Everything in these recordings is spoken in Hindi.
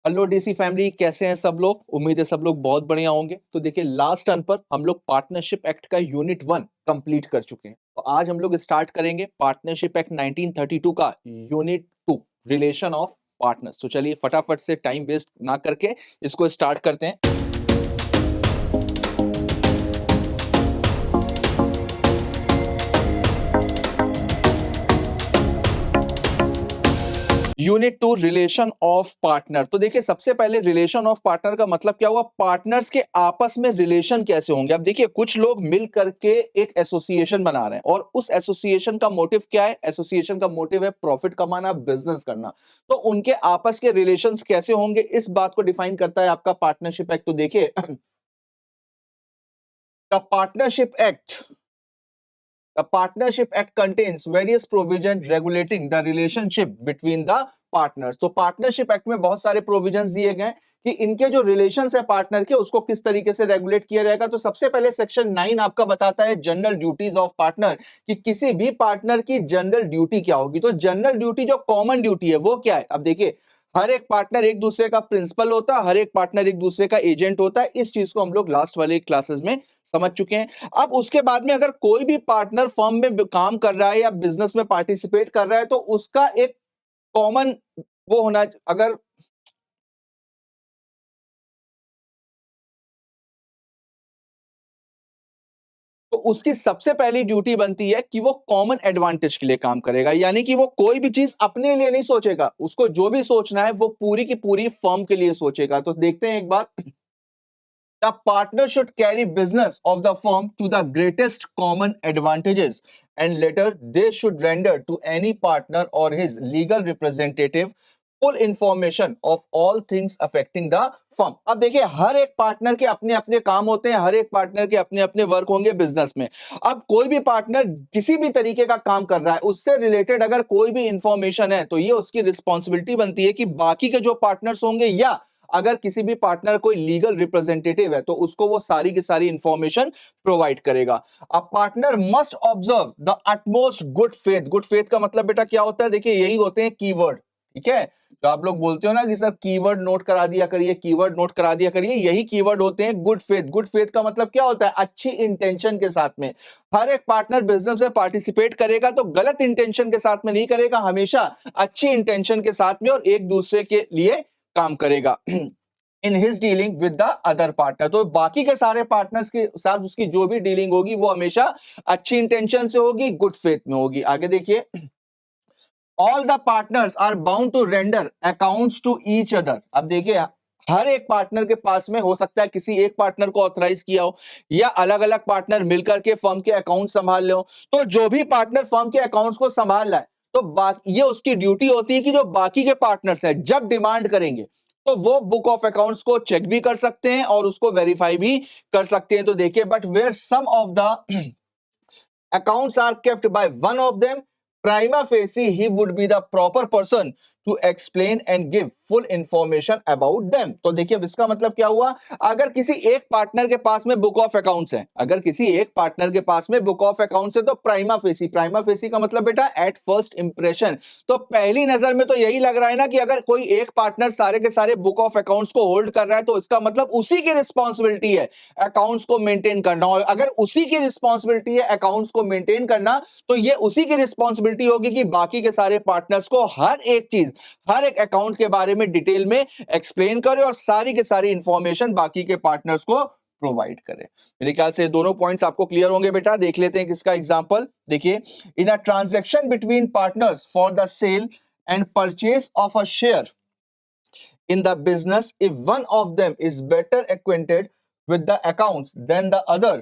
हेलो डीसी फैमिली, कैसे हैं सब लोग। उम्मीद है सब लोग बहुत बढ़िया होंगे। तो देखिए, लास्ट टर्न पर हम लोग पार्टनरशिप एक्ट का यूनिट 1 कंप्लीट कर चुके हैं। तो आज हम लोग स्टार्ट करेंगे पार्टनरशिप एक्ट 1932 का यूनिट 2, रिलेशन ऑफ पार्टनर्स। तो चलिए फटाफट से टाइम वेस्ट ना करके इसको स्टार्ट करते हैं। Unit 2, relation of partner. तो देखिए, सबसे पहले रिलेशन ऑफ पार्टनर का मतलब क्या हुआ, पार्टनर्स के आपस में रिलेशन कैसे होंगे। अब देखिए, कुछ लोग मिल करके एक एसोसिएशन बना रहे हैं और उस एसोसिएशन का मोटिव क्या है। एसोसिएशन का मोटिव है प्रॉफिट कमाना, बिजनेस करना। तो उनके आपस के रिलेशंस कैसे होंगे, इस बात को डिफाइन करता है आपका पार्टनरशिप एक्ट। तो देखिए, the partnership act The Partnership Act contains various provisions regulating the relationship between the partners. तो पार्टनरशिप एक्ट में बहुत सारे प्रोविजंस दिए गए कि इनके जो रिलेशंस है पार्टनर के, उसको किस तरीके से रेगुलेट किया जाएगा। तो सबसे पहले सेक्शन 9 आपका बताता है जनरल ड्यूटीज ऑफ पार्टनर, कि किसी भी पार्टनर की जनरल ड्यूटी क्या होगी। तो जनरल ड्यूटी जो कॉमन ड्यूटी है वो क्या है। अब देखिए, हर एक पार्टनर एक दूसरे का प्रिंसिपल होता है, हर एक पार्टनर एक दूसरे का एजेंट होता है। इस चीज को हम लोग लास्ट वाले क्लासेस में समझ चुके हैं। अब उसके बाद में अगर कोई भी पार्टनर फर्म में काम कर रहा है या बिजनेस में पार्टिसिपेट कर रहा है, तो उसका एक कॉमन वो होना, अगर तो उसकी सबसे पहली ड्यूटी बनती है कि वो कॉमन एडवांटेज के लिए काम करेगा। यानी कि वो कोई भी चीज अपने लिए नहीं सोचेगा, उसको जो भी सोचना है वो पूरी की पूरी फर्म के लिए सोचेगा। तो देखते हैं एक बार। The partner should carry business of the firm to the greatest common advantages, and later they should render to any partner or his legal representative full information of all things affecting the firm। अब देखिए, हर एक पार्टनर के अपने अपने काम होते हैं, हर एक पार्टनर के अपने अपने वर्क होंगे बिजनेस में। अब कोई भी पार्टनर किसी भी तरीके का काम कर रहा है, उससे रिलेटेड अगर कोई भी इंफॉर्मेशन है, तो ये उसकी रिस्पॉन्सिबिलिटी बनती है कि बाकी के जो पार्टनर्स होंगे, या अगर किसी भी पार्टनर कोई लीगल रिप्रेजेंटेटिव है, तो उसको वो सारी की सारी इंफॉर्मेशन प्रोवाइड करेगा। A partner must observe the utmost good faith. Good faith का मतलब बेटा क्या होता है, देखिए यही होते हैं कीवर्ड। ठीक है, तो आप लोग बोलते हो ना कि सर कीवर्ड नोट करा दिया करिए, कीवर्ड नोट करा दिया करिए, यही कीवर्ड होते हैं गुड फेथ। गुड फेथ का मतलब क्या होता है, अच्छी इंटेंशन के साथ में। हर एक पार्टनर बिजनेस में पार्टिसिपेट करेगा तो गलत इंटेंशन के साथ में नहीं करेगा, हमेशा अच्छी इंटेंशन के साथ में और एक दूसरे के लिए काम करेगा in his dealing with the other partner. तो बाकी के सारे पार्टनर्स के साथ उसकी जो भी डीलिंग होगी वो हमेशा अच्छी इंटेंशन से होगी, गुड फेथ में होगी। आगे देखिए, all the partners are bound to render accounts to each other. अब देखिए, हर एक पार्टनर के पास में हो सकता है किसी एक पार्टनर को ऑथराइज किया हो, या अलग अलग पार्टनर मिलकर के फर्म के अकाउंट संभाल ले हो। तो जो भी पार्टनर फर्म के अकाउंट्स को संभाल रहा है, तो ये उसकी ड्यूटी होती है कि जो बाकी के पार्टनर्स हैं, जब डिमांड करेंगे तो वो बुक ऑफ अकाउंट्स को चेक भी कर सकते हैं और उसको वेरीफाई भी कर सकते हैं। तो देखिए, but where some of the accounts are kept by one of them, prima facie he would be the proper person to explain and give full information about them। तो देखिए, अब इसका मतलब क्या हुआ, अगर किसी एक पार्टनर के पास में बुक ऑफ अकाउंट्स है, अगर किसी एक पार्टनर के पास में बुक ऑफ अकाउंट्स है, तो प्राइमा फेसी का मतलब बेटा एट फर्स्ट इंप्रेशन। तो पहली नजर में तो यही लग रहा है ना कि अगर कोई एक पार्टनर सारे के सारे बुक ऑफ अकाउंट्स को होल्ड कर रहा है, तो इसका मतलब उसी की रिस्पॉन्सिबिलिटी है अकाउंट्स को मेंटेन करना। और अगर उसी की रिस्पॉन्सिबिलिटी है अकाउंट्स को मेंटेन करना, तो ये उसी की रिस्पॉन्सिबिलिटी होगी कि बाकी के सारे पार्टनर्स को हर एक चीज, हर एक अकाउंट के बारे में डिटेल में एक्सप्लेन करे और सारी की सारी इंफॉर्मेशन बाकी के पार्टनर्स को प्रोवाइड करे। मेरे ख्याल से दोनों पॉइंट्स आपको क्लियर होंगे बेटा। देख लेते हैं किसका एग्जांपल। देखिए, in a transaction between partners for the sale and purchase of a share in the business, if one of them is better acquainted with the accounts than the other,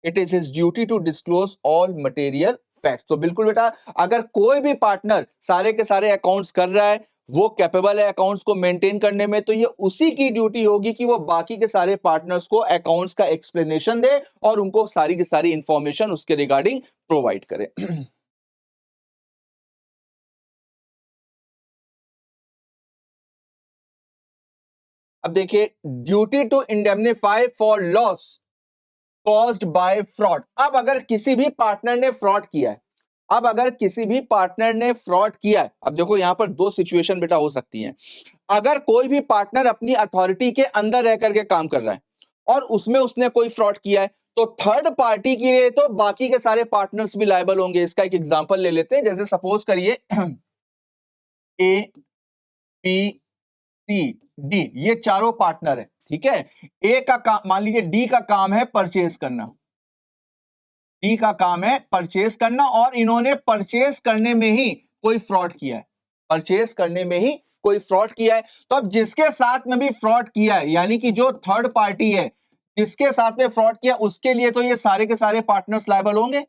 it is his duty to disclose all material facts। तो बिल्कुल बेटा, अगर कोई भी पार्टनर सारे के सारे अकाउंट्स कर रहा है, वो कैपेबल है अकाउंट्स को मेंटेन करने में, तो ये उसी की ड्यूटी होगी कि वो बाकी के सारे पार्टनर्स को अकाउंट्स का एक्सप्लेनेशन दे और उनको सारी की सारी इंफॉर्मेशन उसके रिगार्डिंग प्रोवाइड करे। अब देखिए, duty to indemnify for loss caused by fraud. अब अगर किसी भी पार्टनर ने फ्रॉड किया है, अब अगर किसी भी पार्टनर ने फ्रॉड किया है, अब देखो यहां पर दो सिचुएशन बेटा हो सकती हैं। अगर कोई भी पार्टनर अपनी अथॉरिटी के अंदर रह करके काम कर रहा है और उसमें उसने कोई फ्रॉड किया है, तो थर्ड पार्टी के लिए तो बाकी के सारे पार्टनर्स भी लायबल होंगे। इसका एक एग्जांपल ले लेते हैं, जैसे सपोज करिए ए, बी, सी, डी, ये चारों पार्टनर है, ठीक है। ए का काम, मान लीजिए डी का काम है परचेज करना, डी का काम है परचेज करना, और इन्होंने परचेज करने में ही कोई फ्रॉड किया है, परचेज करने में ही कोई फ्रॉड किया है। तो अब जिसके साथ में भी फ्रॉड किया है, यानी कि जो थर्ड पार्टी है जिसके साथ में फ्रॉड किया, उसके लिए तो ये सारे के सारे पार्टनर्स लायबल होंगे,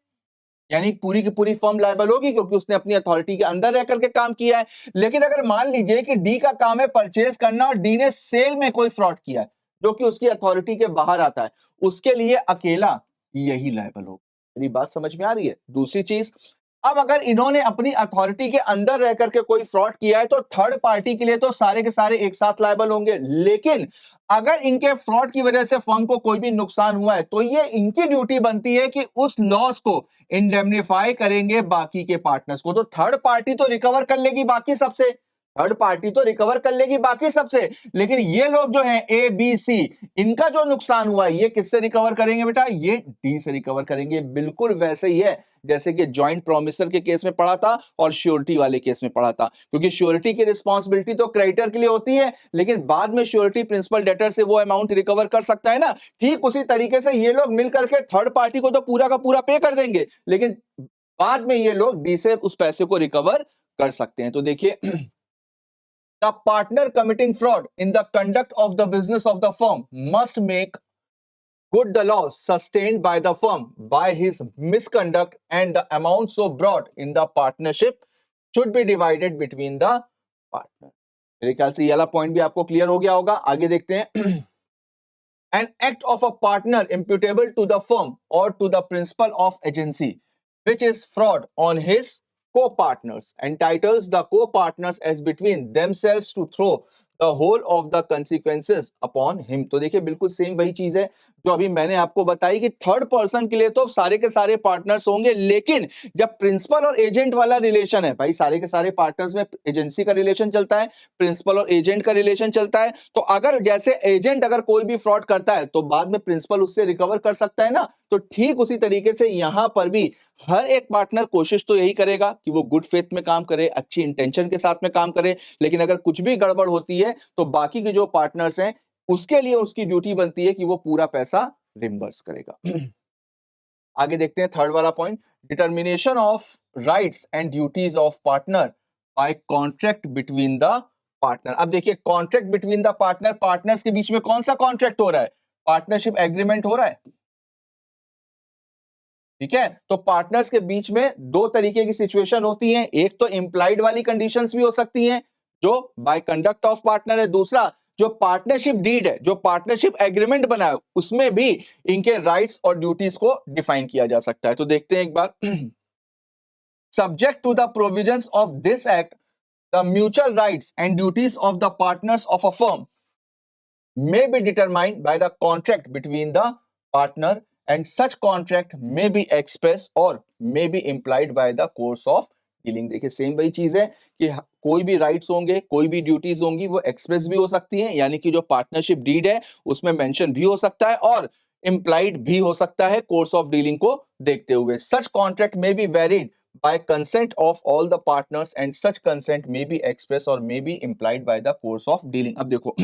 यानी पूरी की पूरी फर्म लायबल होगी, क्योंकि उसने अपनी अथॉरिटी के अंदर रह करके काम किया है। लेकिन अगर मान लीजिए कि डी का काम है परचेज करना और डी ने सेल में कोई फ्रॉड किया है जो कि उसकी अथॉरिटी के बाहर आता है, उसके लिए अकेला यही लायबल होगा। मेरी बात समझ में आ रही है? दूसरी चीज, अब अगर इन्होंने अपनी अथॉरिटी के अंदर रह करके कोई फ्रॉड किया है, तो थर्ड पार्टी के लिए तो सारे के सारे एक साथ लायबल होंगे। लेकिन अगर इनके फ्रॉड की वजह से फर्म को कोई भी नुकसान हुआ है, तो ये इनकी ड्यूटी बनती है कि उस लॉस को इंडेमनिफाई करेंगे बाकी के पार्टनर्स को। तो थर्ड पार्टी तो रिकवर कर लेगी बाकी सबसे, थर्ड पार्टी तो रिकवर कर लेगी बाकी सबसे, लेकिन ये लोग जो हैं ए, बी, सी, इनका जो नुकसान हुआ है ये किससे रिकवर करेंगे बेटा? ये डी से रिकवर करेंगे। बिल्कुल वैसे ही है जैसे कि जॉइंट प्रोमिसर के केस में पढ़ा था और श्योरिटी वाले केस में पढ़ा था, क्योंकि श्योरिटी की रिस्पॉन्सिबिलिटी तो क्रेडिटर के लिए होती है, लेकिन बाद में श्योरिटी प्रिंसिपल डेटर से वो अमाउंट रिकवर कर सकता है ना। ठीक उसी तरीके से ये लोग मिलकर के थर्ड पार्टी को तो पूरा का पूरा पे कर देंगे, लेकिन बाद में ये लोग डी से उस पैसे को रिकवर कर सकते हैं। तो देखिए, the partner committing fraud in the conduct of the business of the firm must make good the loss sustained by the firm by his misconduct, and the amount so brought in the partnership should be divided between the partner. मेरे ख्याल से ये वाला पॉइंट भी आपको क्लियर हो गया होगा। आगे देखते हैं। An act of a partner imputable to the firm or to the principal of agency which is fraud on his co-partners entitles the co-partners as between themselves to throw the whole of the consequences upon him। तो देखिए बिल्कुल सेम वही चीज है जो अभी मैंने आपको बताई कि थर्ड पर्सन के लिए तो सारे के सारे पार्टनर्स होंगे, लेकिन जब प्रिंसिपल और एजेंट वाला रिलेशन है, भाई सारे के सारे पार्टनर्स में एजेंसी का रिलेशन चलता है, प्रिंसिपल और एजेंट का रिलेशन चलता है। तो अगर जैसे एजेंट अगर कोई भी फ्रॉड करता है तो बाद में प्रिंसिपल उससे रिकवर कर सकता है ना, तो ठीक उसी तरीके से यहां पर भी हर एक पार्टनर कोशिश तो यही करेगा कि वो गुड फेथ में काम करे, अच्छी इंटेंशन के साथ में काम करे, लेकिन अगर कुछ भी गड़बड़ होती है तो बाकी के जो पार्टनर्स हैं उसके लिए उसकी ड्यूटी बनती है कि वो पूरा पैसा रिम्बर्स करेगा। आगे देखते हैं थर्ड वाला point, determination of rights and duties of partner by contract between the partner. अब देखिए contract between the partner, partners के बीच में कौन सा कॉन्ट्रैक्ट हो रहा है? पार्टनरशिप एग्रीमेंट हो रहा है, ठीक है। तो पार्टनर्स के बीच में दो तरीके की सिचुएशन होती है, एक तो इंप्लाइड वाली कंडीशंस भी हो सकती हैं जो बाय कंडक्ट ऑफ पार्टनर है, दूसरा जो पार्टनरशिप डीड है, जो पार्टनरशिप एग्रीमेंट बना है, उसमें भी इनके राइट्स और ड्यूटीज को डिफाइन किया जा सकता है। तो देखते हैं एक बार। Subject to the provisions of this act, the mutual rights and duties of the partners of a firm may be determined by the contract between the partner, and such contract may be expressed or may be implied by the course of dealing। देखिए सेम वही चीज है कि कोई भी राइट्स होंगे, कोई भी ड्यूटीज होंगी, वो एक्सप्रेस भी हो सकती हैं, यानी कि जो पार्टनरशिप डीड है उसमें मेंशन भी हो सकता है और इंप्लाइड भी हो सकता है कोर्स ऑफ डीलिंग को देखते हुए। सच कॉन्ट्रैक्ट में be varied by consent of all the partners, and such consent may be expressed or may be implied by the course of dealing। अब देखो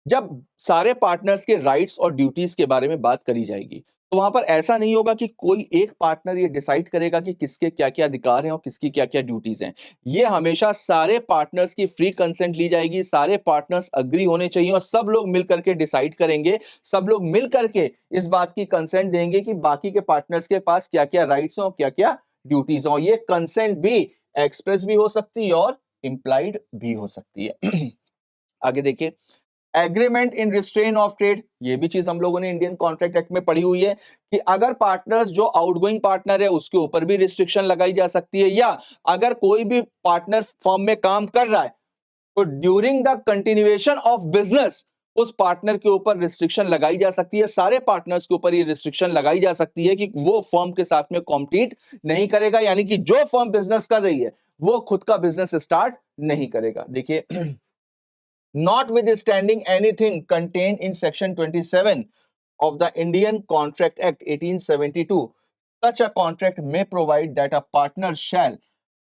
जब सारे पार्टनर्स के राइट्स और ड्यूटीज के बारे में बात करी जाएगी तो वहां पर ऐसा नहीं होगा कि कोई एक पार्टनर ये डिसाइड करेगा कि किसके क्या क्या अधिकार हैं और किसकी क्या क्या ड्यूटीज हैं। ये हमेशा सारे पार्टनर्स की फ्री कंसेंट ली जाएगी, सारे पार्टनर्स अग्री होने चाहिए और सब लोग मिल करके डिसाइड करेंगे, सब लोग मिल करके इस बात की कंसेंट देंगे कि बाकी के पार्टनर्स के पास क्या क्या राइट्स हैं और क्या क्या ड्यूटीज हैं। ये कंसेंट भी एक्सप्रेस भी हो सकती है और इंप्लाइड भी हो सकती है। आगे देखिए, agreement in restrain of trade, ये भी चीज हम लोगों ने इंडियन कॉन्ट्रैक्ट एक्ट में पढ़ी हुई है कि अगर पार्टनर्स जो आउटगोइंग पार्टनर है उसके ऊपर भी रिस्ट्रिक्शन लगाई जा सकती है, या अगर कोई भी पार्टनर फर्म में काम कर रहा है तो during the continuation of business उस पार्टनर के ऊपर रिस्ट्रिक्शन लगाई जा सकती है, सारे पार्टनर्स के ऊपर ये रिस्ट्रिक्शन लगाई जा सकती है कि वो फर्म के साथ में कॉम्पीट नहीं करेगा, यानी कि जो फर्म बिजनेस कर रही है वो खुद का बिजनेस स्टार्ट नहीं करेगा। देखिए, notwithstanding anything contained in section 27 of the Indian Contract Act 1872, such a contract may provide that a partner shall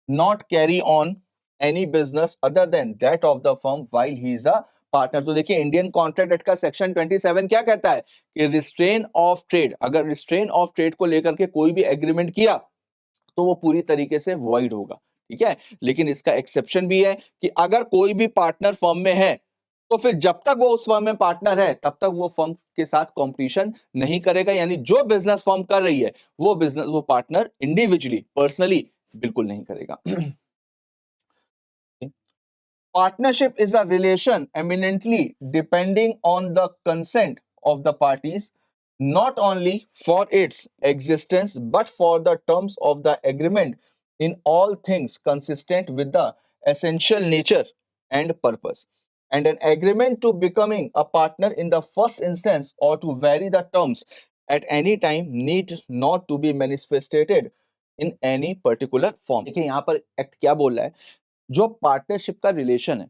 not carry on any business other than that of the firm while he is a partner. तो देखिए, इंडियन कॉन्ट्रैक्ट एक्ट का सेक्शन 27 क्या कहता है कि रिस्ट्रेन ऑफ ट्रेड, अगर रिस्ट्रेन ऑफ ट्रेड को लेकर के कोई भी एग्रीमेंट किया तो वो पूरी तरीके से वॉइड होगा, ठीक है। लेकिन इसका एक्सेप्शन भी है कि अगर कोई भी पार्टनर फर्म में है तो फिर जब तक वो उस फर्म में पार्टनर है तब तक वो फर्म के साथ कंपटीशन नहीं करेगा, यानी जो बिजनेस फर्म कर रही है वो पार्टनर इंडिविजुअली पर्सनली बिल्कुल नहीं करेगा। Partnership is a relation eminently depending on the consent of the parties, not only for its existence but for the terms of the agreement in all things consistent with the essential nature and purpose. And an agreement to becoming a partner in the first instance or to vary the terms at any time need not to be manifested in any particular form. देखिए यहाँ पर एक्ट क्या बोल रहा है, जो पार्टनरशिप का रिलेशन है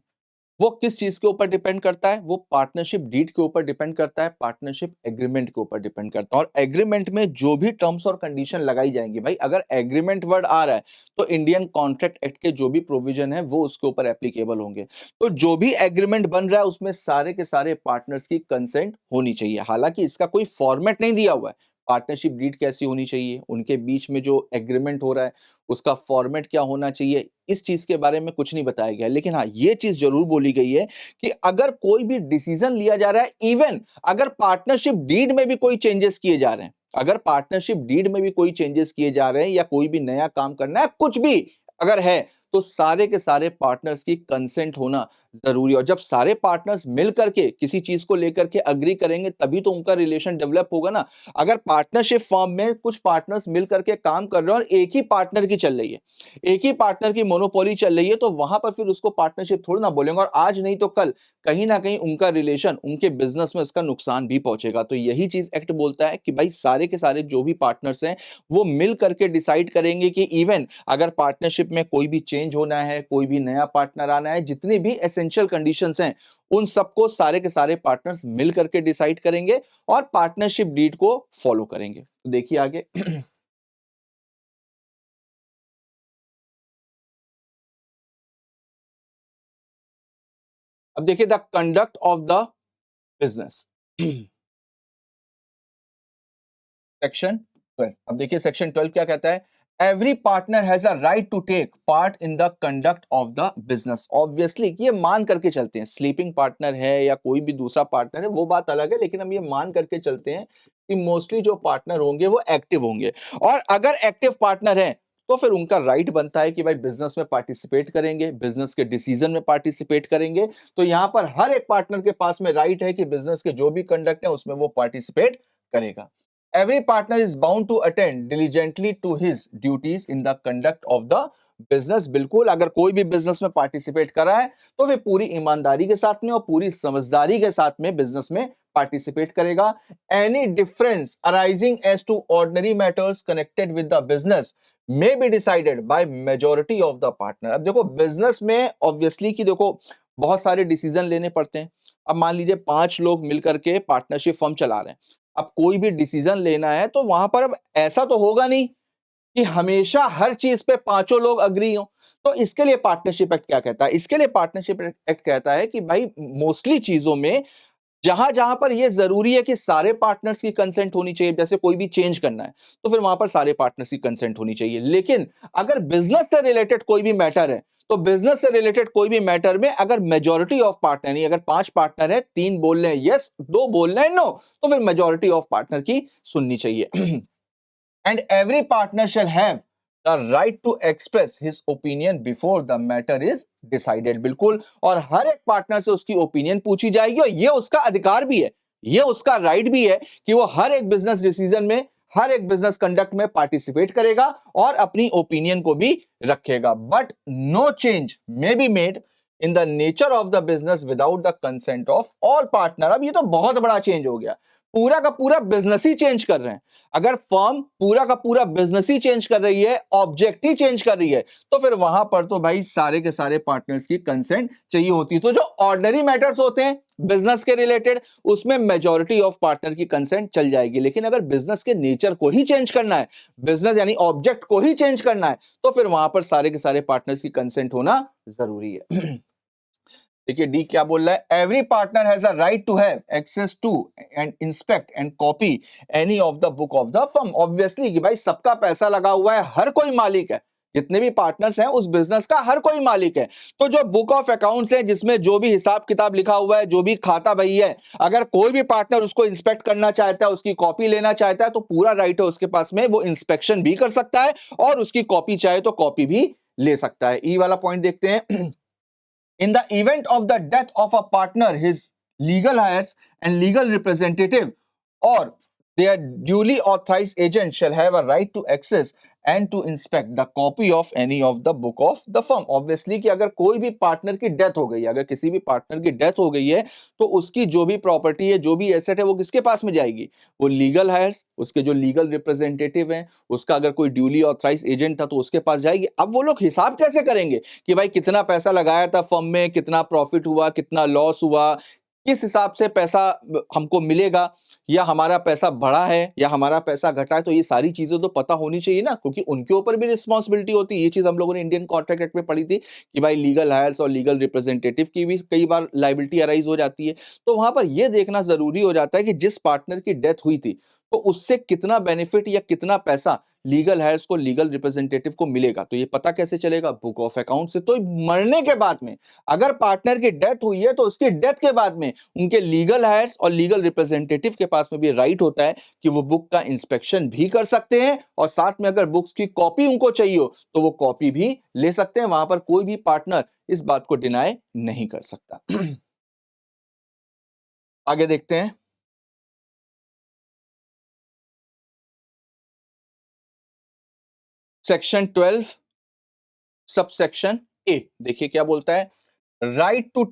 वो किस चीज के ऊपर डिपेंड करता है, वो पार्टनरशिप डीड के ऊपर डिपेंड करता है, पार्टनरशिप एग्रीमेंट के ऊपर डिपेंड करता है। और एग्रीमेंट में जो भी टर्म्स और कंडीशन लगाई जाएंगी, भाई अगर एग्रीमेंट वर्ड आ रहा है तो इंडियन कॉन्ट्रैक्ट एक्ट के जो भी प्रोविजन है वो उसके ऊपर एप्लीकेबल होंगे। तो जो भी एग्रीमेंट बन रहा है उसमें सारे के सारे पार्टनर्स की कंसेंट होनी चाहिए। हालांकि इसका कोई फॉर्मेट नहीं दिया हुआ है, पार्टनरशिप डीड कैसी होनी चाहिए, उनके बीच में जो एग्रीमेंट हो रहा है उसका फॉर्मेट क्या होना चाहिए, इस चीज के बारे में कुछ नहीं बताया गया। लेकिन हाँ, ये चीज जरूर बोली गई है कि अगर कोई भी डिसीजन लिया जा रहा है, इवन अगर पार्टनरशिप डीड में भी कोई चेंजेस किए जा रहे हैं, अगर पार्टनरशिप डीड में भी कोई चेंजेस किए जा रहे हैं या कोई भी नया काम करना है, कुछ भी अगर है तो सारे के सारे पार्टनर्स की कंसेंट होना जरूरी है। और जब सारे पार्टनर्स मिल करके किसी चीज को लेकर के अग्री करेंगे तभी तो उनका रिलेशन डेवलप होगा ना। अगर पार्टनरशिप फर्म में कुछ पार्टनर्स मिल करके काम कर रहे हैं और एक ही पार्टनर की चल रही है, एक ही पार्टनर की मोनोपोली चल रही है, तो वहां पर फिर उसको पार्टनरशिप थोड़ी ना बोलेंगे, और आज नहीं तो कल कहीं ना कहीं उनका रिलेशन, उनके बिजनेस में उसका नुकसान भी पहुंचेगा। तो यही चीज एक्ट बोलता है कि भाई सारे के सारे जो भी पार्टनर्स हैं वो मिल करके डिसाइड करेंगे कि इवन अगर पार्टनरशिप में कोई भी चेंज होना है, कोई भी नया पार्टनर आना है, जितनी भी एसेंशियल कंडीशंस हैं उन सबको सारे के सारे पार्टनर्स मिल करके डिसाइड करेंगे और पार्टनरशिप डीड को फॉलो करेंगे। तो देखिए आगे अब देखिए, the conduct of the business, section 12। अब देखिए सेक्शन 12 क्या कहता है, every partner has a right to take part in the conduct of the business. Obviously ये मान करके चलते हैं, स्लीपिंग पार्टनर है या कोई भी दूसरा पार्टनर है वो बात अलग है, लेकिन हम ये मान करके चलते हैं कि मोस्टली जो पार्टनर होंगे वो एक्टिव होंगे। और अगर एक्टिव पार्टनर है तो फिर उनका राइट बनता है कि भाई बिजनेस में पार्टिसिपेट करेंगे, बिजनेस के डिसीजन में पार्टिसिपेट करेंगे। तो यहां पर हर एक पार्टनर के पास में राइट है कि बिजनेस के जो भी कंडक्ट है उसमें वो पार्टिसिपेट करेगा। Every partner is bound to attend diligently to his duties in the conduct of the business. बिल्कुल, अगर कोई भी बिजनेस में पार्टिसिपेट कर रहा है तो वे पूरी ईमानदारी के साथ में और पूरी समझदारी के साथ में बिजनेस में पार्टिसिपेट करेगा। Any difference arising as to ordinary matters connected with the business may be decided by majority of the partner. अब देखो बिजनेस में ऑब्वियसली कि देखो बहुत सारे डिसीजन लेने पड़ते हैं। अब मान लीजिए 5 लोग मिलकर के पार्टनरशिप फर्म चला रहे हैं, अब कोई भी डिसीजन लेना है तो वहां पर अब ऐसा तो होगा नहीं कि हमेशा हर चीज पे पांचों लोग अग्री हो। तो इसके लिए पार्टनरशिप एक्ट क्या कहता है, इसके लिए पार्टनरशिप एक्ट कहता है कि भाई मोस्टली चीजों में जहां जहां पर यह जरूरी है कि सारे पार्टनर्स की कंसेंट होनी चाहिए, जैसे कोई भी चेंज करना है तो फिर वहां पर सारे पार्टनर्स की कंसेंट होनी चाहिए। लेकिन अगर बिजनेस से रिलेटेड कोई भी मैटर है तो बिजनेस से रिलेटेड कोई भी मैटर में अगर मेजॉरिटी ऑफ पार्टनर, नहीं अगर 5 पार्टनर है, 3 बोल रहे हैं यस, 2 बोल रहे हैं नो, तो फिर मेजॉरिटी ऑफ पार्टनर की सुननी चाहिए। And every partner shall have the right to express his opinion before the matter is decided। बिल्कुल, और हर एक पार्टनर से उसकी ओपिनियन पूछी जाएगी और ये उसका अधिकार भी है, ये उसका राइट भी है कि वो हर एक बिजनेस डिसीजन में, हर एक बिजनेस कंडक्ट में पार्टिसिपेट करेगा और अपनी ओपिनियन को भी रखेगा। But no change may be made in the nature of the business without the consent of all partner. अब ये तो बहुत बड़ा चेंज हो गया, पूरा का पूरा बिजनेस ही चेंज कर रहे हैं। अगर फर्म पूरा का पूरा बिजनेस ही चेंज कर रही है, ऑब्जेक्ट ही चेंज कर रही है, तो फिर वहां पर तो भाई सारे के सारे पार्टनर्स की कंसेंट चाहिए होती है। तो जो ऑर्डिनरी मैटर्स होते हैं बिजनेस के रिलेटेड, उसमें मेजॉरिटी ऑफ पार्टनर की कंसेंट चल जाएगी। लेकिन अगर बिजनेस के नेचर को ही चेंज करना है, बिजनेस यानी ऑब्जेक्ट को ही चेंज करना है, तो फिर वहां पर सारे के सारे पार्टनर्स की कंसेंट होना जरूरी है। देखिए डी क्या बोल रहा है, every partner has a right to have access to and inspect and copy any of the book of the firm. Obviously कि भाई सबका पैसा लगा हुआ है, हर कोई मालिक है, जितने भी पार्टनर्स हैं उस बिजनेस का हर कोई मालिक है। तो जो बुक ऑफ अकाउंट्स है, जिसमें जो भी हिसाब किताब लिखा हुआ है, जो भी खाता बही है, अगर कोई भी पार्टनर उसको इंस्पेक्ट करना चाहता है, उसकी कॉपी लेना चाहता है, तो पूरा राइट है उसके पास में, वो इंस्पेक्शन भी कर सकता है और उसकी कॉपी चाहे तो कॉपी भी ले सकता है। ई वाला पॉइंट देखते हैं। In the event of the death of a partner, his legal heirs and legal representative or their duly authorized agent shall have a right to access and to inspect the copy of any of the book of the firm. Obviously कि अगर कोई भी पार्टनर की डेथ हो गई है, अगर किसी भी पार्टनर की डेथ हो गई है, तो उसकी जो भी प्रॉपर्टी है, जो भी एसेट है, वो किसके पास में जाएगी? वो लीगल हायर्स, उसके जो लीगल रिप्रेजेंटेटिव हैं, उसका अगर कोई ड्यूली ऑथराइज एजेंट था तो उसके पास जाएगी। अब वो लोग हिसाब कैसे करेंगे कि भाई कितना पैसा लगाया था फर्म में, कितना प्रॉफिट हुआ, कितना लॉस हुआ, किस हिसाब से पैसा हमको मिलेगा, या हमारा पैसा बढ़ा है या हमारा पैसा घटा है। तो ये सारी चीजें तो पता होनी चाहिए ना, क्योंकि उनके ऊपर भी रिस्पॉन्सिबिलिटी होती है। ये चीज हम लोगों ने इंडियन कॉन्ट्रैक्ट एक्ट में पढ़ी थी कि भाई लीगल हायर्स और लीगल रिप्रेजेंटेटिव की भी कई बार लायबिलिटी अराइज हो जाती है। तो वहां पर यह देखना जरूरी हो जाता है कि जिस पार्टनर की डेथ हुई थी, तो उससे कितना बेनिफिट या कितना पैसा लीगल हायर्स को, लीगल रिप्रेजेंटेटिव को मिलेगा। तो ये पता कैसे चलेगा? बुक ऑफ अकाउंट से। तो मरने के बाद में अगर पार्टनर की डेथ हुई है, तो उसकी डेथ के बाद में उनके लीगल हायर्स और लीगल रिप्रेजेंटेटिव के पास में भी राइट होता है कि वो बुक का इंस्पेक्शन भी कर सकते हैं, और साथ में अगर बुक्स की कॉपी उनको चाहिए हो तो वो कॉपी भी ले सकते हैं। वहां पर कोई भी पार्टनर इस बात को डिनाई नहीं कर सकता। आगे देखते हैं। सेक्शन 12 सबसेक्शन ए, देखिए क्या बोलता है, right to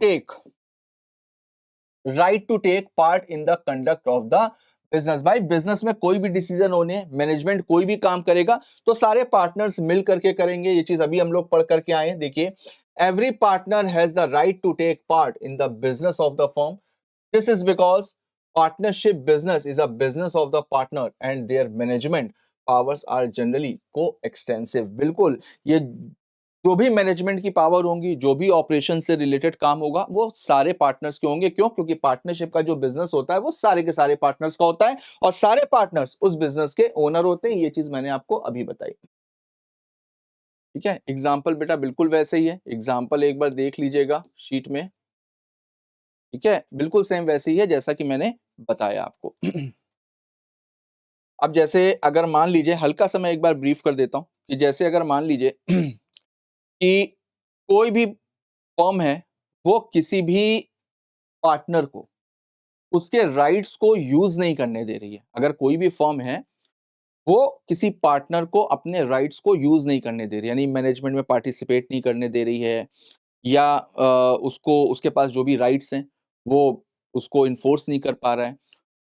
take part in the conduct of the business. भाई बिजनेस में कोई भी डिसीजन होने, मैनेजमेंट कोई भी काम करेगा तो सारे पार्टनर्स मिल करके करेंगे। ये चीज अभी हम लोग पढ़ करके आए हैं। देखिए, every partner has the right to take part in the business of the firm. This is because partnership business is a business of the partner and their management powers are generally coextensive. बिल्कुल, ये जो भी मैनेजमेंट की पावर होंगी, जो भी ऑपरेशन से रिलेटेड काम होगा, वो सारे पार्टनर्स के होंगे। क्यों? क्योंकि पार्टनरशिप का जो बिजनेस होता है वो सारे के सारे पार्टनर्स का होता है, और सारे पार्टनर्स उस बिजनेस के ओनर होते हैं। ये चीज मैंने आपको अभी बताई। ठीक है, एग्जाम्पल बेटा बिल्कुल वैसे ही है। एग्जाम्पल एक बार देख लीजिएगा शीट में। ठीक है, बिल्कुल सेम वैसे ही है जैसा कि मैंने बताया आपको। अब जैसे अगर मान लीजिए, हल्का सा मैं एक बार ब्रीफ कर देता हूं कि जैसे अगर मान लीजिए कि कोई भी फर्म है, वो किसी भी पार्टनर को उसके राइट्स को यूज नहीं करने दे रही है। अगर कोई भी फर्म है, वो किसी पार्टनर को अपने राइट्स को यूज नहीं करने दे रही, यानी मैनेजमेंट में पार्टिसिपेट नहीं करने दे रही है, या उसको उसके पास जो भी राइट्स हैं वो उसको इन्फोर्स नहीं कर पा रहा है,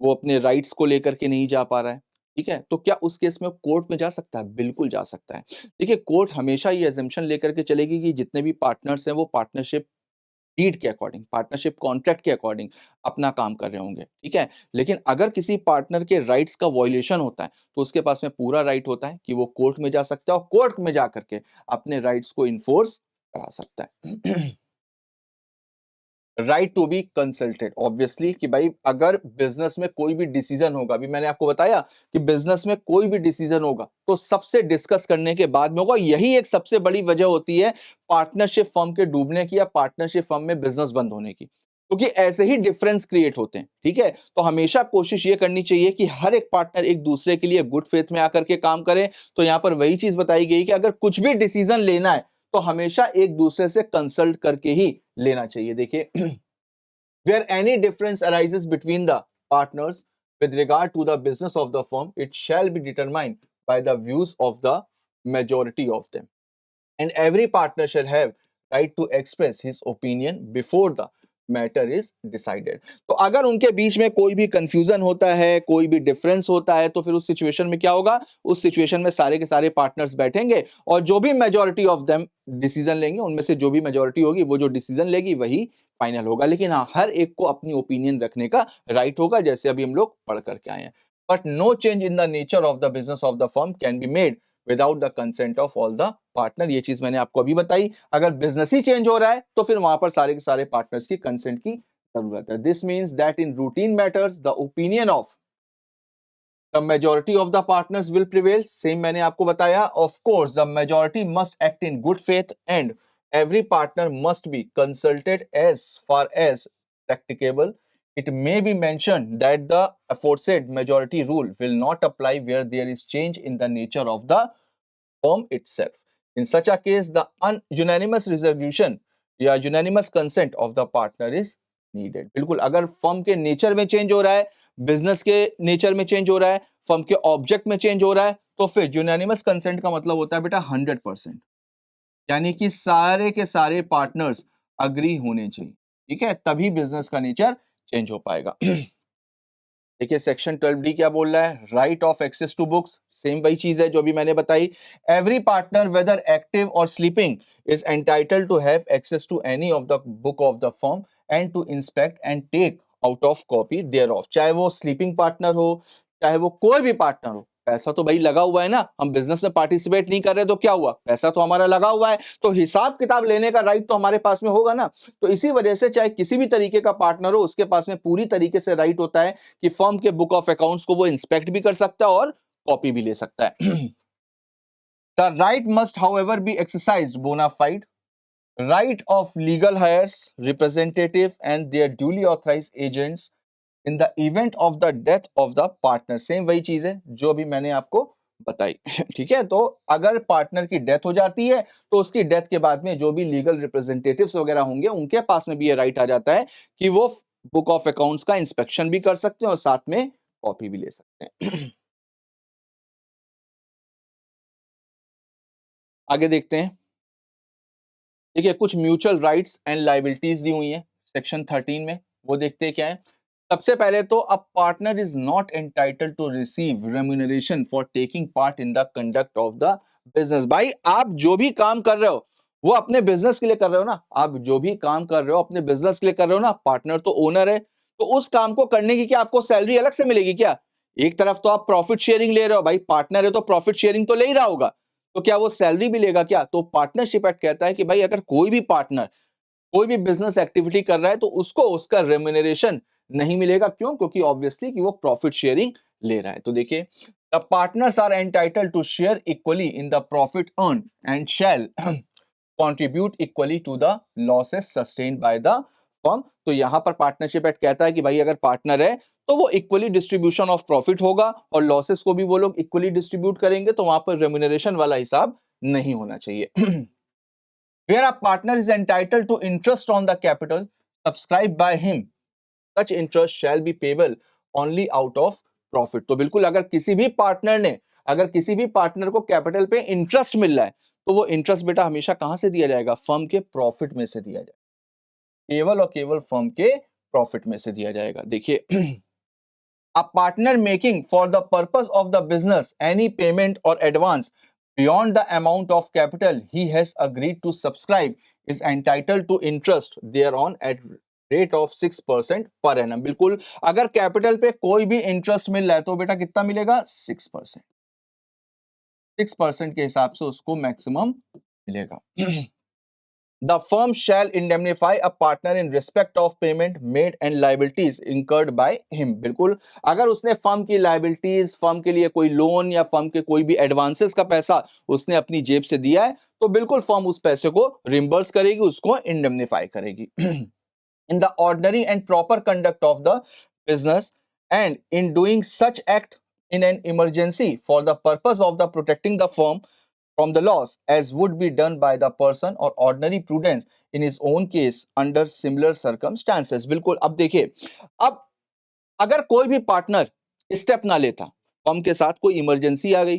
वो अपने राइट्स को लेकर के नहीं जा पा रहा है। ठीक है, तो क्या उस केस में कोर्ट में जा सकता है? बिल्कुल जा सकता है। देखिए, कोर्ट हमेशा ये एजम्पशन लेकर के चलेगी कि जितने भी पार्टनर्स हैं वो पार्टनरशिप डीड के अकॉर्डिंग, पार्टनरशिप कॉन्ट्रैक्ट के अकॉर्डिंग अपना काम कर रहे होंगे। ठीक है, लेकिन अगर किसी पार्टनर के राइट्स का वायलेशन होता है, तो उसके पास में पूरा राइट होता है कि वो कोर्ट में जा सकता है और कोर्ट में जा करके अपने राइट्स को इन्फोर्स करा सकता है। Right to be consulted, obviously कि भाई अगर बिजनेस में कोई भी डिसीजन होगा, अभी मैंने आपको बताया कि बिजनेस में कोई भी डिसीजन होगा तो सबसे डिस्कस करने के बाद में होगा। यही एक सबसे बड़ी वजह होती है पार्टनरशिप फर्म के डूबने की या पार्टनरशिप फर्म में बिजनेस बंद होने की, क्योंकि ऐसे ही डिफरेंस क्रिएट होते हैं। ठीक है, तो हमेशा कोशिश ये करनी चाहिए कि हर एक पार्टनर एक दूसरे के लिए गुड फेथ में आकर के काम करे। तो यहां पर वही चीज बताई गई कि अगर कुछ भी डिसीजन लेना है तो हमेशा एक दूसरे से कंसल्ट करके ही लेना चाहिए। देखिए, where any difference arises between the partners with regard to the business of the firm, it shall be determined by the views of the majority of them, and every partner shall have right to express his opinion before the matter is decided. तो अगर उनके बीच में कोई भी कंफ्यूजन होता है, कोई भी डिफरेंस होता है, तो फिर उस सिचुएशन में क्या होगा, उस सिचुएशन में सारे के सारे पार्टनर्स बैठेंगे और जो भी मेजोरिटी ऑफ देम डिसीजन लेंगे, उनमें से जो भी मेजोरिटी होगी वो जो डिसीजन लेगी वही फाइनल होगा। लेकिन हाँ, हर एक को अपनी ओपिनियन रखने का राइट होगा, जैसे अभी हम लोग पढ़ करके आए हैं। But no change in the nature of the business of the firm can be made without the consent of all the partner. ये चीज मैंने आपको अभी बताई। अगर बिजनेस ही चेंज हो रहा है तो फिर वहां पर सारे के सारे पार्टनर्स की कंसेंट की जरूरत है। This means that in routine matters the opinion of the majority of the partners will prevail. Same मैंने आपको बताया। Of course the majority must act in good faith and every partner must be consulted as far as practicable. It may be mentioned that the aforesaid majority rule will not apply where there is change in the nature of the firm itself. In such a case, the unanimous resolution या unanimous consent of the partner is needed. बिल्कुल, अगर फर्म के नेचर में चेंज हो रहा है, बिजनेस के नेचर में चेंज हो रहा है, फर्म के ऑब्जेक्ट में चेंज हो रहा है, तो फिर यूनानिमस कंसेंट का मतलब होता है बेटा 100%, यानी कि सारे के सारे पार्टनर्स अग्री होने चाहिए। ठीक है, तभी बिजनेस का नेचर चेंज हो पाएगा। देखिए सेक्शन 12D क्या बोल रहा है, right of access to books. Same वही चीज है जो भी मैंने बताई। Every partner whether active or sleeping is entitled to have access to any of the book of the firm and to inspect and take out of copy thereof. चाहे वो स्लीपिंग पार्टनर हो, चाहे वो कोई भी पार्टनर हो, पैसा तो भाई लगा हुआ है ना। हम बिजनेस में पार्टिसिपेट नहीं कर रहे तो क्या हुआ, पैसा तो हमारा लगा हुआ है, तो हिसाब किताब लेने का राइट तो हमारे पास में होगा ना। तो इसी वजह से चाहे किसी भी तरीके का पार्टनर हो, उसके पास में पूरी तरीके से राइट होता है कि फर्म के बुक ऑफ अकाउंट्स को वो इंस्पेक्ट भी कर सकता है और कॉपी भी ले सकता है। The right must however B exercised बोना FIDE right of legal hires, representative and their duly authorized agents in the event of the death of the partner। Same वही चीज है जो भी मैंने आपको बताई। ठीक है, तो अगर पार्टनर की डेथ हो जाती है तो उसकी डेथ के बाद में जो भी लीगल रिप्रेजेंटेटिव्स वगैरह होंगे उनके पास में भी ये राइट आ जाता है कि वो बुक ऑफ अकाउंट्स का इंस्पेक्शन भी कर सकते हैं और साथ में कॉपी भी ले सकते हैं। आगे देखते हैं। देखिए कुछ म्यूचुअल राइट्स एंड लाइबिलिटीज दी हुई हैं सेक्शन 13 में, वो देखते हैं क्या है। सबसे पहले तो a partner is not entitled to receive remuneration for taking part in the conduct of the business. भाई आप जो भी काम कर रहे हो वो अपने बिजनेस के लिए कर रहे हो ना, आप जो भी काम कर रहे हो अपने बिजनेस के लिए कर रहे हो ना। पार्टनर तो ओनर है, तो उस काम को करने की क्या आपको सैलरी अलग से मिलेगी क्या? एक तरफ तो आप प्रॉफिट शेयरिंग ले रहे हो, भाई पार्टनर है तो प्रॉफिट शेयरिंग तो ले ही रहा होगा, तो क्या वो सैलरी भी लेगा क्या? तो पार्टनरशिप एक्ट कहता है कि भाई अगर कोई भी पार्टनर कोई भी बिजनेस एक्टिविटी कर रहा है तो उसको उसका रेम्यूनरेशन नहीं मिलेगा। क्यों? क्योंकि ऑब्वियसली कि वो प्रॉफिट शेयरिंग ले रहा है। तो देखिए the partners are entitled to share equally in the profit earn and shall contribute equally to the losses sustained by the firm. तो यहां पर पार्टनरशिप एक्ट कहता है कि भाई अगर पार्टनर है तो वो इक्वली डिस्ट्रीब्यूशन ऑफ प्रॉफिट होगा और लॉसेस को भी वो लोग इक्वली डिस्ट्रीब्यूट करेंगे, तो वहां पर रेम्यूनरेशन वाला हिसाब नहीं होना चाहिए। Where a partner is entitled to interest on the capital subscribed by him, such interest shall be payable only out of profit। तो बिल्कुल अगर किसी भी पार्टनर ने, अगर किसी भी पार्टनर को कैपिटल पे इंटरेस्ट मिल रहा है तो वो इंटरेस्ट बेटा हमेशा कहां से दिया जाएगा? फर्म के प्रॉफिट में से दिया जाएगा, केवल और केवल फर्म के प्रॉफिट में से दिया जाएगा। देखिए a partner making for the purpose of the business any payment or advance beyond the amount of capital he has agreed to subscribe is entitled to interest thereon at rate of 6% per annum। बिल्कुल अगर कैपिटल पे कोई भी इंटरेस्ट मिल रहा है तो बेटा कितना मिलेगा? 6%। 6% के हिसाब से उसको मैक्सिमम मिलेगा। The firm shall indemnify a partner in respect of payment made and liabilities incurred by him। बिल्कुल अगर उसने फर्म की लाइबिलिटीज, फर्म के लिए कोई लोन या फर्म के कोई भी एडवांसेस का पैसा उसने अपनी जेब से दिया है तो बिल्कुल फर्म उस पैसे को रिम्बर्स करेगी, उसको इंडेमनिफाई करेगी। In the ordinary and proper conduct of the business and in doing such act in an emergency for the purpose of the protecting the firm from the loss as would be done by the person or ordinary prudence in his own case under similar circumstances। बिल्कुल अब देखिए, अब अगर कोई भी पार्टनर स्टेप ना लेता, फर्म के साथ कोई इमरजेंसी आ गई,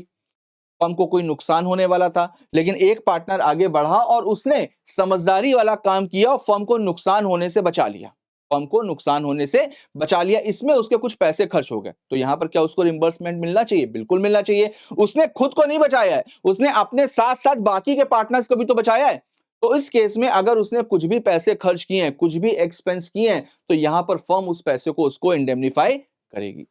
फर्म को कोई नुकसान होने वाला था, लेकिन एक पार्टनर आगे बढ़ा और उसने समझदारी वाला काम किया और फर्म को नुकसान होने से बचा लिया। फर्म को नुकसान होने से बचा लिया, इसमें उसके कुछ पैसे खर्च हो गए, तो यहां पर क्या उसको रिम्बर्समेंट मिलना चाहिए? बिल्कुल मिलना चाहिए। उसने खुद को नहीं बचाया है, उसने अपने साथ साथ बाकी के पार्टनर्स को भी तो बचाया है। तो इस केस में अगर उसने कुछ भी पैसे खर्च किए हैं, कुछ भी एक्सपेंस किए हैं, तो यहां पर फर्म उस पैसे को उसको इंडेमनीफाई करेगी।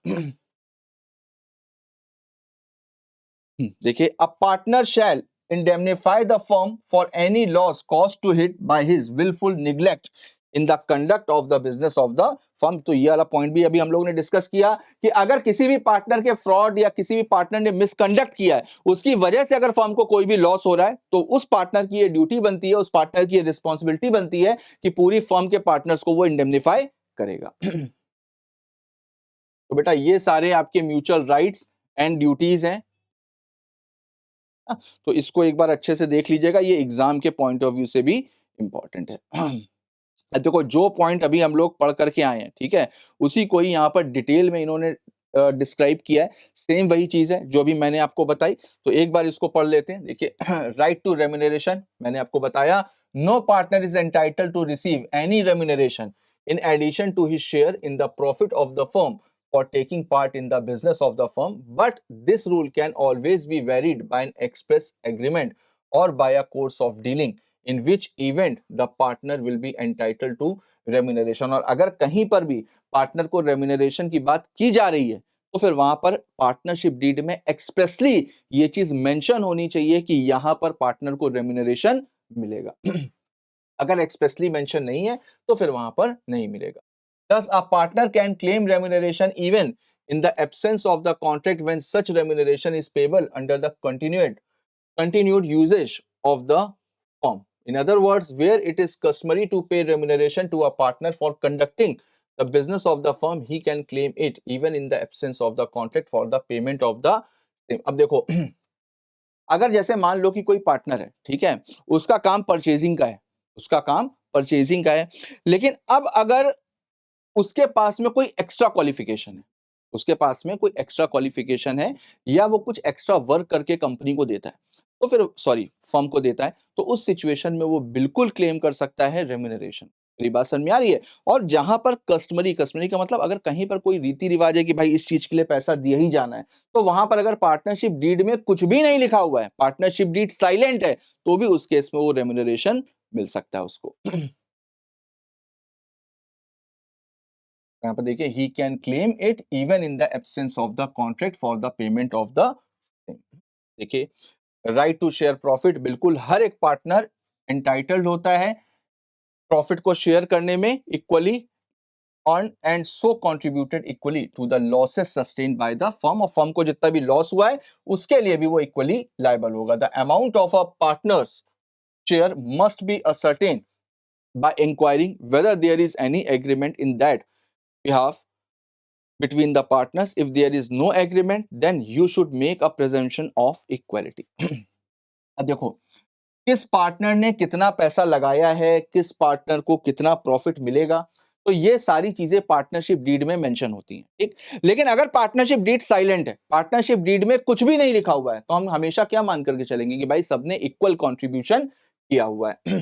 देखिए, a partner shall indemnify the firm for any loss caused to it by his wilful neglect in the conduct of the business of the firm. तो ये वाला पॉइंट भी अभी हम लोगों ने डिस्कस किया कि अगर किसी भी पार्टनर के फ्रॉड या किसी भी पार्टनर ने मिसकंडक्ट किया है, उसकी वजह से अगर फर्म को कोई भी लॉस हो रहा है, तो उस पार्टनर की ये ड्यूटी बनती है, उस पार्टनर की ये रिस्पॉन्सिबिलिटी बनती है कि पूरी फर्म के पार्टनर्स को वो इंडेमनीफाई करेगा। तो बेटा ये सारे आपके म्यूचुअल राइट्स एंड ड्यूटीज हैं। तो इसको एक बार अच्छे से देख लीजिएगा, ये एग्जाम के पॉइंट ऑफ व्यू से भी इंपॉर्टेंट है। देखो जो पॉइंट अभी हम लोग पढ़ करके आए हैं, ठीक है, उसी को ही यहाँ पर डिटेल में इन्होंने डिस्क्राइब किया है। सेम वही चीज है जो अभी मैंने आपको बताई, तो एक बार इसको पढ़ लेते हैं। देखिए, राइट टू रेम्यूनरेशन, मैंने आपको बताया, no partner is entitled to receive any remuneration in addition to his share in the profit of the firm for taking part in the business of the firm, but this rule can always be varied by an express agreement or by a course of dealing in which event the partner will be entitled to remuneration। और अगर कहीं पर भी पार्टनर को रेम्यूनरेशन की बात की जा रही है, तो फिर वहां पर पार्टनरशिप डीड में एक्सप्रेसली ये चीज मेंशन होनी चाहिए कि यहां पर पार्टनर को रेम्यूनरेशन मिलेगा। अगर एक्सप्रेसली मेंशन नहीं है तो फिर वहां पर नहीं मिलेगा। Thus, a partner can claim remuneration even in the absence of the contract when such remuneration is payable under the continued usage of the firm. In other words, where it is customary to pay remuneration to a partner for conducting the business of the firm, he can claim it even in the absence of the contract for the payment of the same। अब देखो, अगर जैसे मान लो कि कोई पार्टनर है, ठीक है, उसका काम परचेजिंग का है, उसका काम परचेजिंग का है, लेकिन अब अगर उसके पास में कोई एक्स्ट्रा क्वालिफिकेशन है, उसके पास में कोई एक्स्ट्रा क्वालिफिकेशन है, या वो कुछ एक्स्ट्रा वर्क करके कंपनी को देता है, तो फिर सॉरी फर्म को देता है, तो उस सिचुएशन में वो बिल्कुल क्लेम कर सकता है रेम्यूनरेशन। मेरी बात समझ में आ रही है? और जहां पर कस्टमरी कस्टमरी का मतलब अगर कहीं पर कोई रीति रिवाज है कि भाई इस चीज के लिए पैसा दिया ही जाना है, तो वहां पर अगर पार्टनरशिप डीड में कुछ भी नहीं लिखा हुआ है, पार्टनरशिप डीड साइलेंट है, तो भी उस केस में वो रेम्यूनरेशन मिल सकता है उसको। यहाँ पर देखिए, he can claim it even in the absence of the contract for the payment of the. देखिए, राइट टू शेयर प्रॉफिट, बिल्कुल हर एक पार्टनर एंटाइटल्ड होता है प्रॉफिट को शेयर करने में equally earn and so contributed equally to the losses sustained by the firm. और फर्म को जितना भी लॉस हुआ है उसके लिए भी वो इक्वली लायबल होगा। The amount of a partners share must be ascertain by inquiring whether there is any agreement in that behalf between the partners. If there is no agreement, then you should make a presumption of equality। अब देखो, किस पार्टनर ने कितना पैसा लगाया है, किस पार्टनर को कितना प्रॉफिट मिलेगा, तो ये सारी चीजें पार्टनरशिप डीड में मेंशन होती हैं, ठीक। लेकिन अगर पार्टनरशिप डीड साइलेंट है, पार्टनरशिप डीड में कुछ भी नहीं लिखा हुआ है, तो हम हमेशा क्या मान करके चलेंगे कि भाई सबने इक्वल कंट्रीब्यूशन किया हुआ है।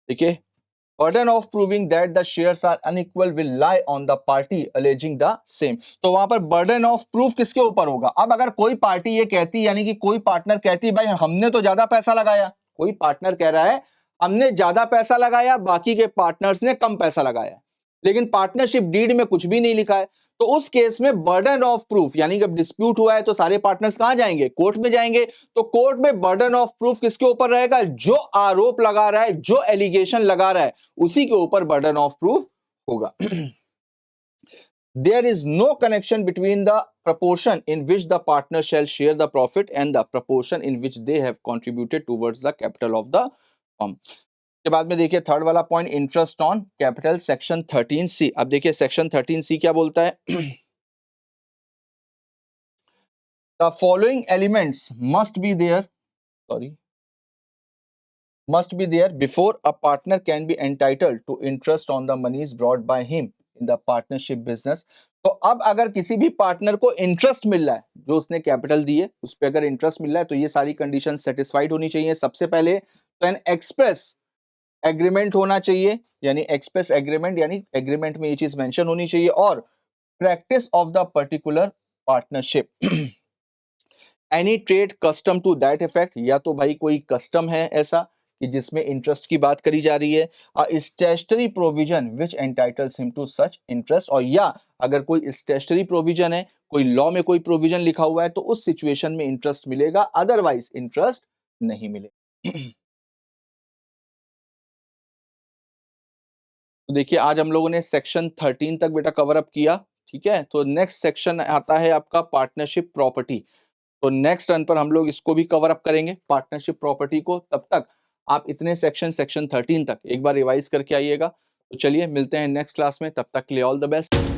देखिए, burden of proving that the shares are unequal will lie on the party alleging the same। तो वहां पर burden of proof किसके ऊपर होगा? अब अगर कोई पार्टी ये कहती, यानी कि कोई पार्टनर कहती भाई हमने तो ज्यादा पैसा लगाया, कोई पार्टनर कह रहा है हमने ज्यादा पैसा लगाया, बाकी के पार्टनर्स ने कम पैसा लगाया, लेकिन पार्टनरशिप डीड में कुछ भी नहीं लिखा है, तो उस केस में बर्डन ऑफ प्रूफ, यानी जब डिस्प्यूट हुआ है तो सारे पार्टनर्स कहां जाएंगे? कोर्ट में जाएंगे। तो कोर्ट में बर्डन ऑफ प्रूफ किसके ऊपर रहेगा? जो आरोप लगा रहा है, जो एलिगेशन लगा रहा है, उसी के ऊपर बर्डन ऑफ प्रूफ होगा। There is no connection between the proportion in which the partner shall share the profit and the proportion in which they have contributed towards the capital of the firm। के बाद में देखिए थर्ड वाला point, interest on capital, section 13C। अब देखिए सेक्शन 13C क्या बोलता है? The following elements must be there before a partner can be entitled to interest on the moneys brought by him in the partnership business. तो अब अगर किसी भी पार्टनर को इंटरेस्ट मिल रहा है, जो उसने कैपिटल दी है उस पर अगर इंटरेस्ट मिल रहा है, तो ये सारी कंडीशन सेटिस्फाइड होनी चाहिए। सबसे पहले तो एन एक्सप्रेस एग्रीमेंट होना चाहिए, यानी एक्सप्रेस एग्रीमेंट, यानी एग्रीमेंट में ये चीज मेंशन होनी चाहिए। और practice of the particular partnership, any trade custom to that effect, या तो भाई कोई कस्टम है ऐसा कि जिसमें इंटरेस्ट की बात करी जा रही है, statutory provision which entitles him to such interest, और या अगर कोई स्टैट्यूटरी प्रोविजन है, कोई लॉ में कोई प्रोविजन लिखा हुआ है, तो उस सिचुएशन में इंटरेस्ट मिलेगा, अदरवाइज इंटरेस्ट नहीं मिलेगा। तो देखिए आज हम लोगों ने सेक्शन 13 तक बेटा कवर अप किया, ठीक है। तो नेक्स्ट सेक्शन आता है आपका पार्टनरशिप प्रॉपर्टी। तो नेक्स्ट टर्न पर हम लोग इसको भी कवर अप करेंगे, पार्टनरशिप प्रॉपर्टी को। तब तक आप इतने सेक्शन 13 तक एक बार रिवाइज करके आइएगा। तो चलिए मिलते हैं नेक्स्ट क्लास में, तब तक के लिए ऑल द बेस्ट।